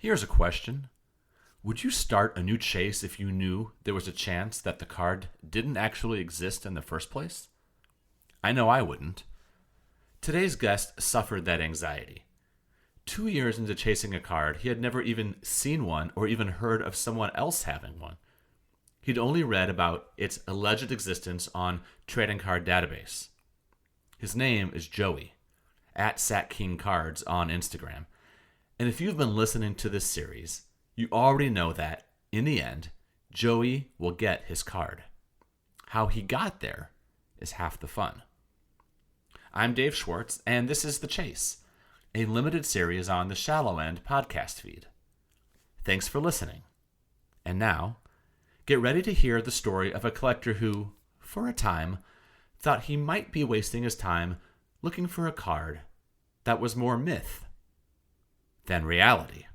Here's a question. Would you start a new chase if you knew there was a chance that the card didn't actually exist in the first place? I know I wouldn't. Today's guest suffered that anxiety. 2 years into chasing a card, he had never even seen one or even heard of someone else having one. He'd only read about its alleged existence on Trading Card Database. His name is Joey, at SatKingCards on Instagram. And if you've been listening to this series, you already know that, in the end, Joey will get his card. How he got there is half the fun. I'm Dave Schwartz, and this is The Chase, a limited series on the Shallow End podcast feed. Thanks for listening. And now, get ready to hear the story of a collector who, for a time, thought he might be wasting his time looking for a card that was more myth than reality.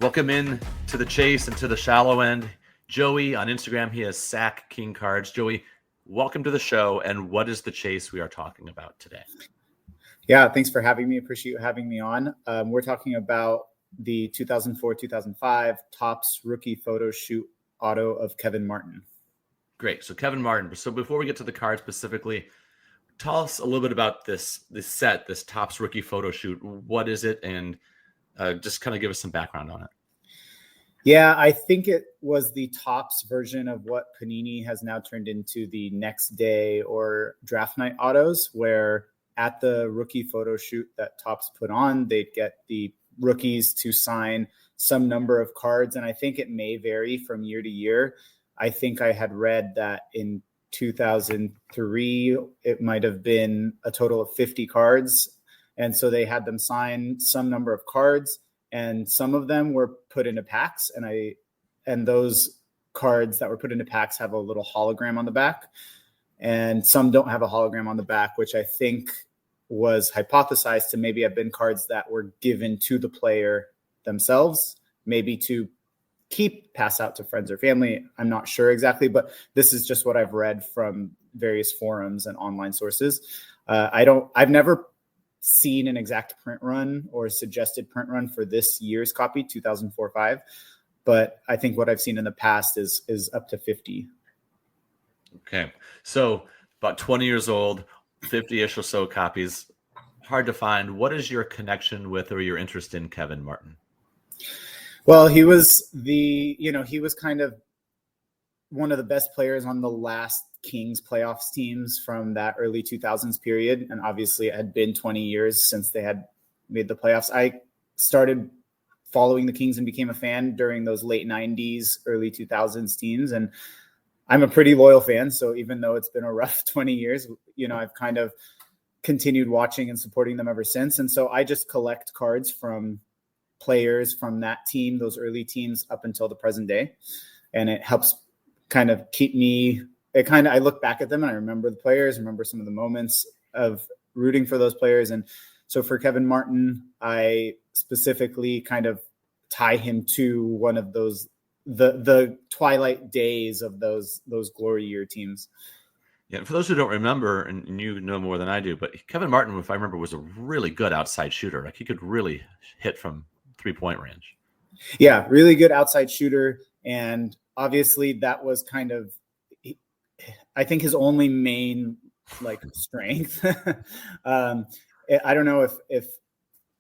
Welcome in to The Chase and to the Shallow End. Joey on Instagram, he has SatKingCards. Joey, welcome to the show. And what is the chase we are talking about today? Yeah, thanks for having me. Appreciate you having me on. We're talking about the 2004-2005 Topps rookie photo shoot auto of Kevin Martin. Great. So Kevin Martin. So before we get to the card specifically, tell us a little bit about this set, this Topps rookie photo shoot. What is it? And just kind of give us some background on it. Yeah, I think it was the Topps version of what Panini has now turned into the Next Day or Draft Night autos, where at the rookie photo shoot that Topps put on, they'd get the rookies to sign some number of cards. And I think it may vary from year to year. I think I had read that in 2003, it might have been a total of 50 cards. And so they had them sign some number of cards, and some of them were put into packs. And those cards that were put into packs have a little hologram on the back, and some don't have a hologram on the back, which I think was hypothesized to maybe have been cards that were given to the player themselves, maybe to pass out to friends or family. I'm not sure exactly, but this is just what I've read from various forums and online sources. I've never seen an exact print run or suggested print run for this year's copy, 2004-05, but I think what I've seen in the past is up to 50. Okay. So about 20 years old, 50-ish or so copies. Hard to find. What is your connection with or your interest in Kevin Martin? Well, he was kind of one of the best players on the last Kings playoffs teams from that early 2000s period. And obviously it had been 20 years since they had made the playoffs. I started following the Kings and became a fan during those late 90s, early 2000s teams. And I'm a pretty loyal fan. So even though it's been a rough 20 years, I've kind of continued watching and supporting them ever since. And so I just collect cards from players from that team, those early teams up until the present day. And it helps kind of keep me, I look back at them and I remember the players, remember some of the moments of rooting for those players. And so for Kevin Martin, I specifically kind of tie him to one of those, the twilight days of those glory year teams. Yeah, for those who don't remember, and you know more than I do, but Kevin Martin, if I remember, was a really good outside shooter. Like he could really hit from 3-point range. Yeah, really good outside shooter. And obviously that was kind of, I think, his only main strength. I don't know if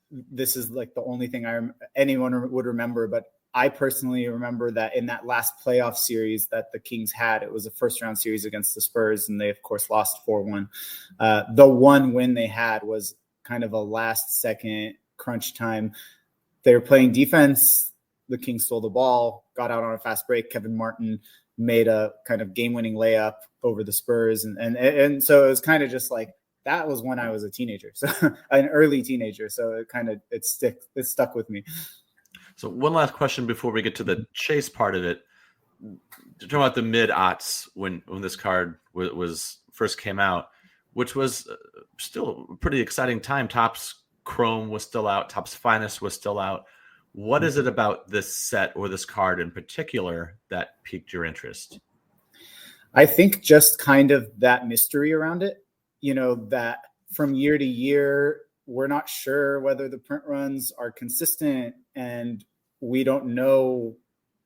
this is like the only thing anyone would remember, but I personally remember that in that last playoff series that the Kings had, it was a first round series against the Spurs, and they of course lost 4-1. The one win they had was kind of a last second crunch time. They were playing defense. The Kings stole the ball, got out on a fast break. Kevin Martin made a kind of game-winning layup over the Spurs. And so it was kind of just like, that was when I was a teenager, so an early teenager. So it stuck with me. So one last question before we get to the chase part of it. Talking about the mid-aughts when this card was first came out, which was still a pretty exciting time. Topps Chrome was still out. Topps Finest was still out. What is it about this set or this card in particular that piqued your interest? I think just kind of that mystery around it, that from year to year, we're not sure whether the print runs are consistent, and we don't know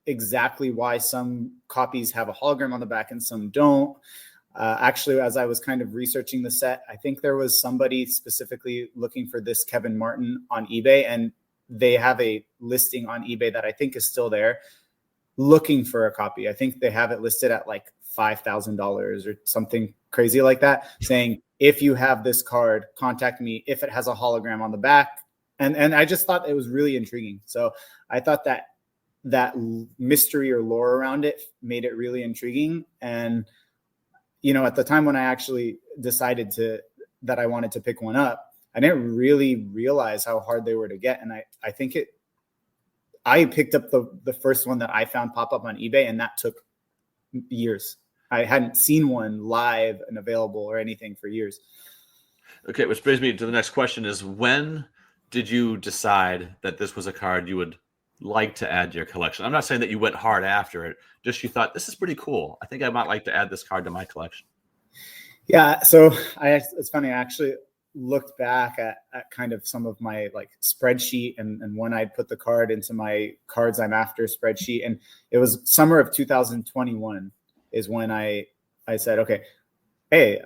exactly why some copies have a hologram on the back and some don't. Actually, as I was kind of researching the set, I think there was somebody specifically looking for this Kevin Martin on eBay, and they have a listing on eBay that I think is still there, looking for a copy. I think they have it listed at like $5,000 or something crazy like that, saying, if you have this card, contact me if it has a hologram on the back. And I just thought it was really intriguing. So I thought that mystery or lore around it made it really intriguing. And, at the time when I actually decided that I wanted to pick one up, I didn't really realize how hard they were to get. And I think I picked up the first one that I found pop up on eBay, and that took years. I hadn't seen one live and available or anything for years. Okay, which brings me to the next question is, when did you decide that this was a card you would like to add to your collection? I'm not saying that you went hard after it, just you thought, this is pretty cool. I think I might like to add this card to my collection. Yeah, so it's funny, I actually looked back at kind of some of my like spreadsheet and when I'd put the card into my cards I'm after spreadsheet, and it was summer of 2021 is when I said, okay, hey,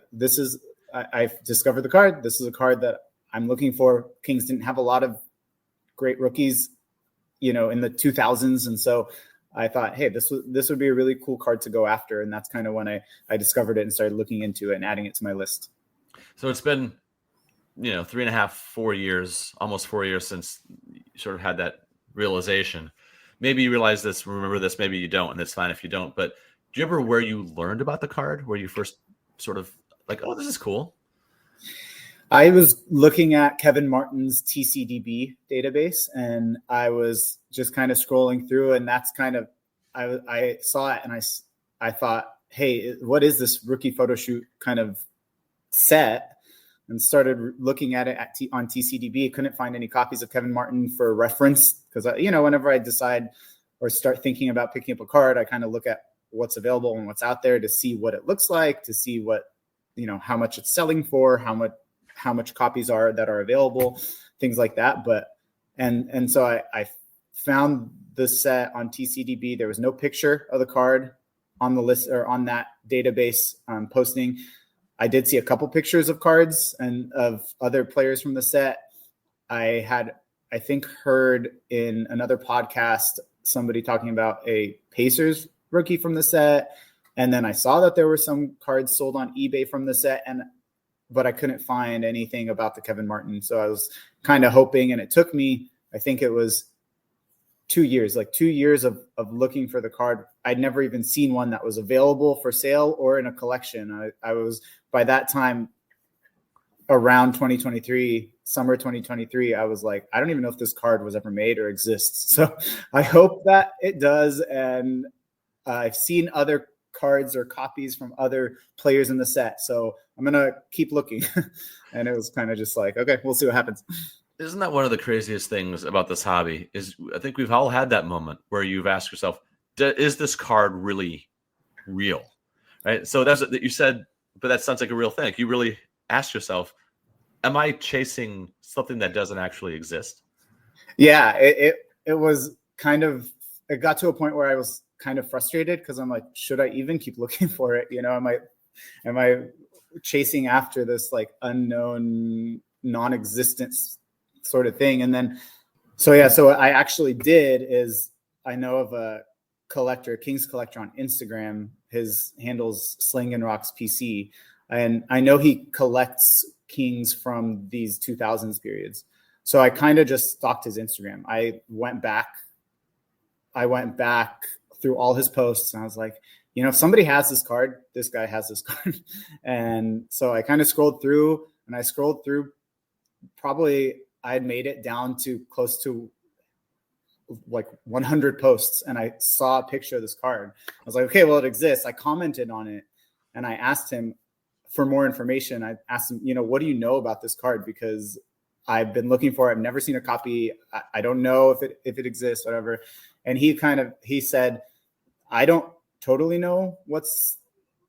I've discovered the card. This is a card that I'm looking for. Kings didn't have a lot of great rookies, in the 2000s. And so I thought, hey, this would be a really cool card to go after. And that's kind of when I discovered it and started looking into it and adding it to my list. So it's been, 3.5, 4 years, almost 4 years since you sort of had that realization. Maybe you realize this, remember this, maybe you don't, and it's fine if you don't. But do you remember where you learned about the card, where you first sort of like, oh, this is cool? I was looking at Kevin Martin's TCDB database, and I was just kind of scrolling through, and that's kind of, I saw it and I thought, hey, what is this rookie photo shoot kind of set? And started looking at it on TCDB. Couldn't find any copies of Kevin Martin for reference, because whenever I decide or start thinking about picking up a card, I kind of look at what's available and what's out there to see what it looks like, to see what, how much it's selling for, how much copies are that are available, things like that. But and so I found the set on TCDB. There was no picture of the card on the list or on that database posting. I did see a couple pictures of cards and of other players from the set. I had, I think, heard in another podcast somebody talking about a Pacers rookie from the set. And then I saw that there were some cards sold on eBay from the set, but I couldn't find anything about the Kevin Martin. So I was kind of hoping, and it took me, I think it was 2 years, like 2 years of looking for the card. I'd never even seen one that was available for sale or in a collection. I was, by that time, around 2023, summer 2023, I was like, I don't even know if this card was ever made or exists. So I hope that it does. And I've seen other cards or copies from other players in the set. So I'm going to keep looking. And it was kind of just like, okay, we'll see what happens. Isn't that one of the craziest things about this hobby? Is I think we've all had that moment where you've asked yourself, is this card really real? Right. So that's what you said, but that sounds like a real thing. You really ask yourself, am I chasing something that doesn't actually exist? Yeah, it was kind of, it got to a point where I was kind of frustrated because I'm like, should I even keep looking for it? Am I chasing after this like unknown, non-existent sort of thing? And then, so what I actually did is, I know of a collector, Kings collector on Instagram. His handle's Sling and Rocks PC. And I know he collects Kings from these 2000s periods. So I kind of just stalked his Instagram. I went back through all his posts, and I was like, if somebody has this card, this guy has this card. And so I kind of scrolled through, and I scrolled through, probably I had made it down to close to like 100 posts, and I saw a picture of this card. I was like, okay, well, it exists. I commented on it, and I asked him for more information. I asked him, what do you know about this card? Because I've been looking for it. I've never seen a copy. I don't know if it exists, whatever. And he said, I don't totally know what's,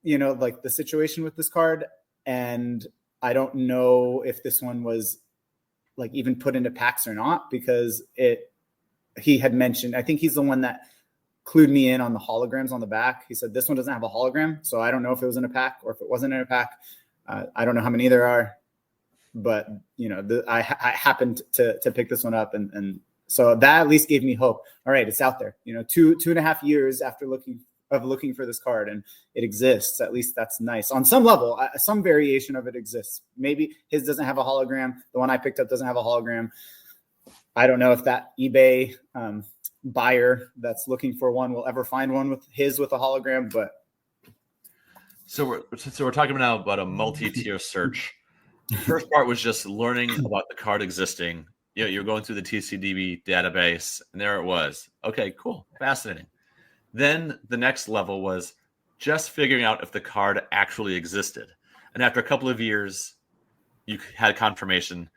like the situation with this card. And I don't know if this one was like even put into packs or not, because he had mentioned, I think he's the one that clued me in on the holograms on the back. He said, this one doesn't have a hologram. So I don't know if it was in a pack or if it wasn't in a pack. I don't know how many there are, but I happened to pick this one up. And so that at least gave me hope. All right, it's out there, 2.5 years after looking for this card, and it exists. At least that's nice. On some level, some variation of it exists. Maybe his doesn't have a hologram. The one I picked up doesn't have a hologram. I don't know if that eBay buyer that's looking for one will ever find one with a hologram, but. So we're talking now about a multi-tier search. The first part was just learning about the card existing. You're going through the TCDB database, and there it was. Okay, cool, fascinating. Then the next level was just figuring out if the card actually existed. And after a couple of years, you had confirmation,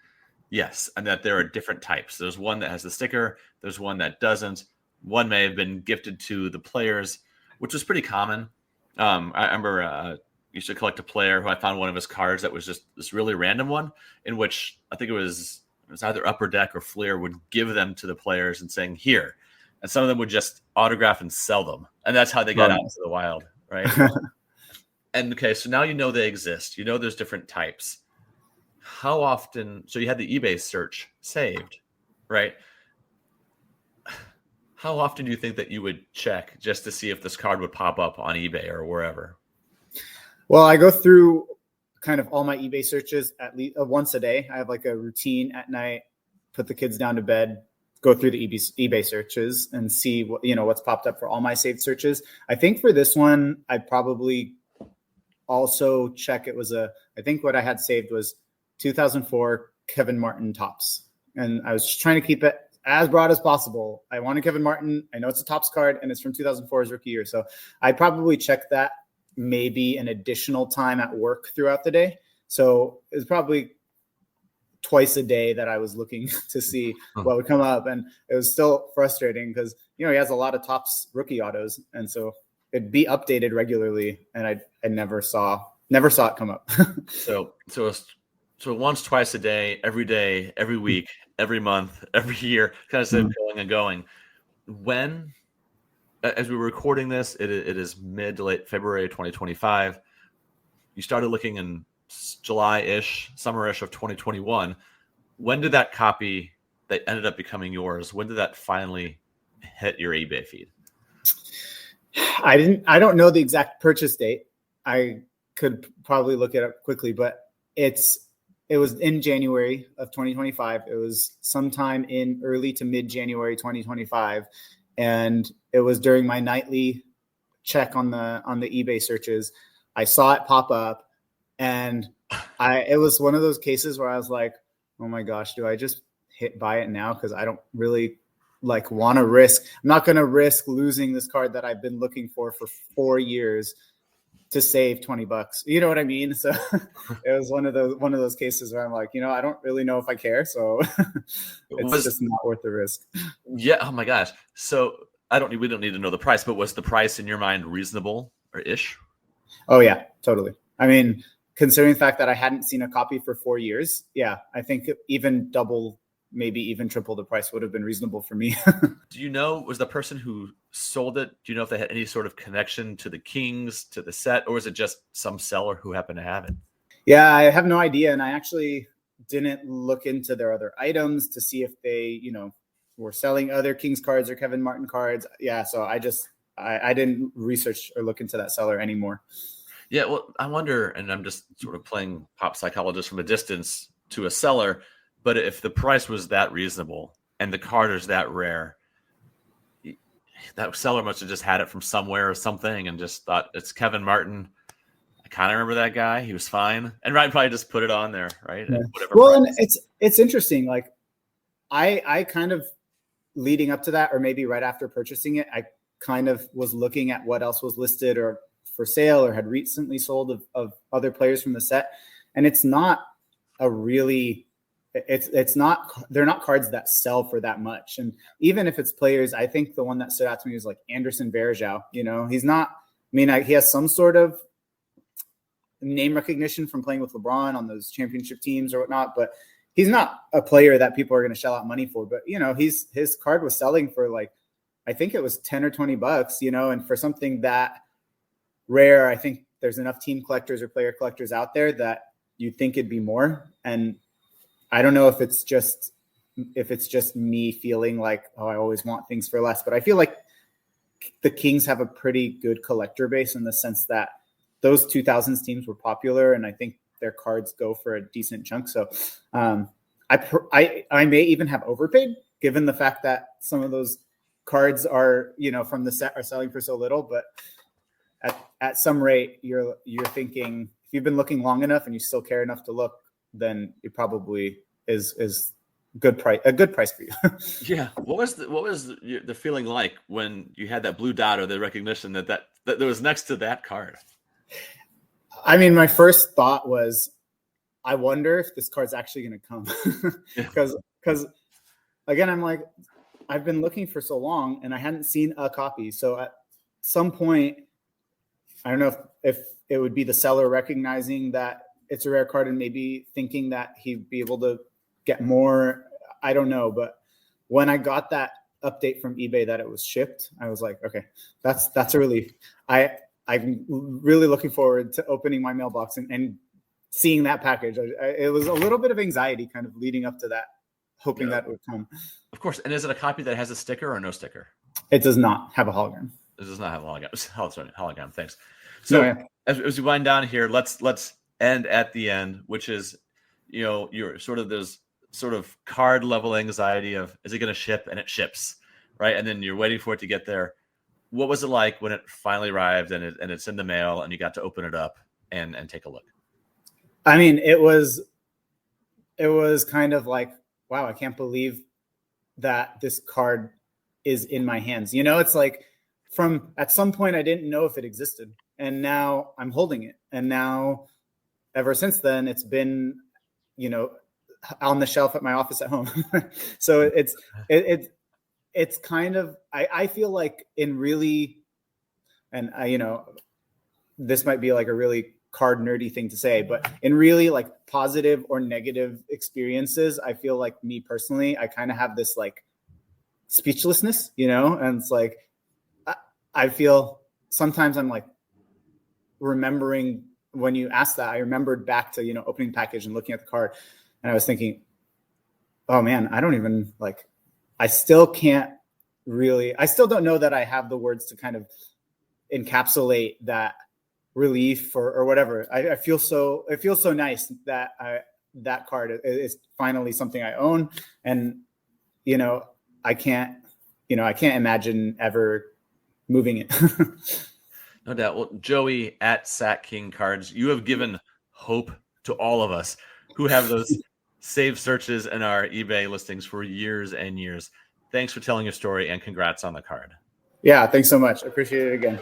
yes, and that there are different types. There's one that has the sticker. There's one that doesn't. One may have been gifted to the players, which was pretty common. I remember used to collect a player who I found one of his cards that was just this really random one, in which I think it was either Upper Deck or Fleer would give them to the players and saying, here. And some of them would just autograph and sell them. And that's how they got out into the wild, right? And okay, so now they exist. There's different types. How often, so you had the eBay search saved, right? How often do you think that you would check just to see if this card would pop up on eBay or wherever? Well, I go through kind of all my eBay searches at least once a day. I have like a routine at night, put the kids down to bed, go through the eBay searches and see what's popped up for all my saved searches. I think for this one, I'd probably also check. I think what I had saved was 2004 Kevin Martin Topps. And I was just trying to keep it as broad as possible. I wanted Kevin Martin. I know it's a Topps card and it's from 2004's rookie year. So I probably check that maybe an additional time at work throughout the day. So it's probably twice a day that I was looking to see what would come up. And it was still frustrating because, he has a lot of Topps rookie autos. And so it'd be updated regularly. And I never saw it come up. So once, twice a day, every week, every month, every year, kind of going and going. When, as we were recording this, it is mid to late February 2025. You started looking in July-ish, summer-ish of 2021. When did that copy that ended up becoming yours, when did that finally hit your eBay feed? I don't know the exact purchase date. I could probably look it up quickly, but it was in January of 2025. It was sometime in early to mid-January 2025. And it was during my nightly check on the eBay searches. I saw it pop up, and it was one of those cases where I was like, oh my gosh, do I just buy it now? Because I don't really want to risk. I'm not going to risk losing this card that I've been looking for 4 years to save $20. You know what I mean? So it was one of those cases where I'm like, I don't really know if I care. So it's just not worth the risk. Yeah. Oh my gosh. So we don't need to know the price, but was the price in your mind reasonable or ish? Oh yeah, totally. I mean, considering the fact that I hadn't seen a copy for 4 years, yeah, I think even double, maybe even triple the price would have been reasonable for me. Was the person who sold it, do you know if they had any sort of connection to the Kings, to the set, or was it just some seller who happened to have it? Yeah, I have no idea. And I actually didn't look into their other items to see if they, were selling other Kings cards or Kevin Martin cards. Yeah. So I didn't research or look into that seller anymore. Yeah. Well, I wonder, and I'm just sort of playing pop psychologist from a distance to a seller, but if the price was that reasonable and the card is that rare, that seller must have just had it from somewhere or something and just thought it's Kevin Martin. I kind of remember that guy. He was fine. And Ryan probably just put it on there, right? Yeah. Well, and it's interesting. Like I kind of leading up to that, or maybe right after purchasing it, I kind of was looking at what else was listed or for sale or had recently sold of other players from the set. And it's not a really it's not, they're not cards that sell for that much. And even if it's players, I think the one that stood out to me was like Anderson Varejao. You know, he's not, I mean, he has some sort of name recognition from playing with LeBron on those championship teams or whatnot, but he's not a player that people are going to shell out money for. But, you know, his card was selling for like, I think it was 10 or 20 bucks, you know, and for something that rare, I think there's enough team collectors or player collectors out there that you think it'd be more. And I don't know if it's just me feeling like, oh, I always want things for less, but I feel like the Kings have a pretty good collector base in the sense that those 2000s teams were popular, and I think their cards go for a decent chunk. So I may even have overpaid given the fact that some of those cards are, you know, from the set are selling for so little, but at some rate you're thinking if you've been looking long enough and you still care enough to look, then it probably is a good price for you. Yeah. What was the feeling like when you had that blue dot or the recognition that there was next to that card? I mean, my first thought was, I wonder if this card's actually going to come. Because again, I'm like, I've been looking for so long and I hadn't seen a copy. So at some point, I don't know if it would be the seller recognizing that it's a rare card and maybe thinking that he'd be able to get more. I don't know. But when I got that update from eBay that it was shipped, I was like, okay, that's a relief. I'm really looking forward to opening my mailbox and seeing that package. It was a little bit of anxiety kind of leading up to that, hoping that it would come. Of course. And is it a copy that has a sticker or no sticker? It does not have a hologram. It does not have a hologram. Oh, sorry, hologram. Thanks. So as we wind down here, let's end at the end, which is, you know, you're sort of this sort of card level anxiety of, is it going to ship? And it ships, right? And then you're waiting for it to get there. What was it like when it finally arrived and it's in the mail and you got to open it up and take a look? I mean, it was kind of like, wow, I can't believe that this card is in my hands. You know, it's like at some point I didn't know if it existed, and now I'm holding it. And now ever since then, it's been, you know, on the shelf at my office at home. So it's kind of, I feel like in really, and you know, this might be like a really card nerdy thing to say, but in really like positive or negative experiences, I feel like me personally, I kind of have this like speechlessness, you know, and it's like, I feel sometimes I'm like remembering when you asked that, I remembered back to, you know, opening package and looking at the card, and I was thinking, oh man, I don't even like, I still don't know that I have the words to kind of encapsulate that relief or whatever. It feels so nice that that card is finally something I own. And, you know, I can't imagine ever moving it. No doubt. Well, Joey at Sack King Cards, you have given hope to all of us who have those saved searches in our eBay listings for years and years. Thanks for telling your story and congrats on the card. Yeah, thanks so much. I appreciate it again.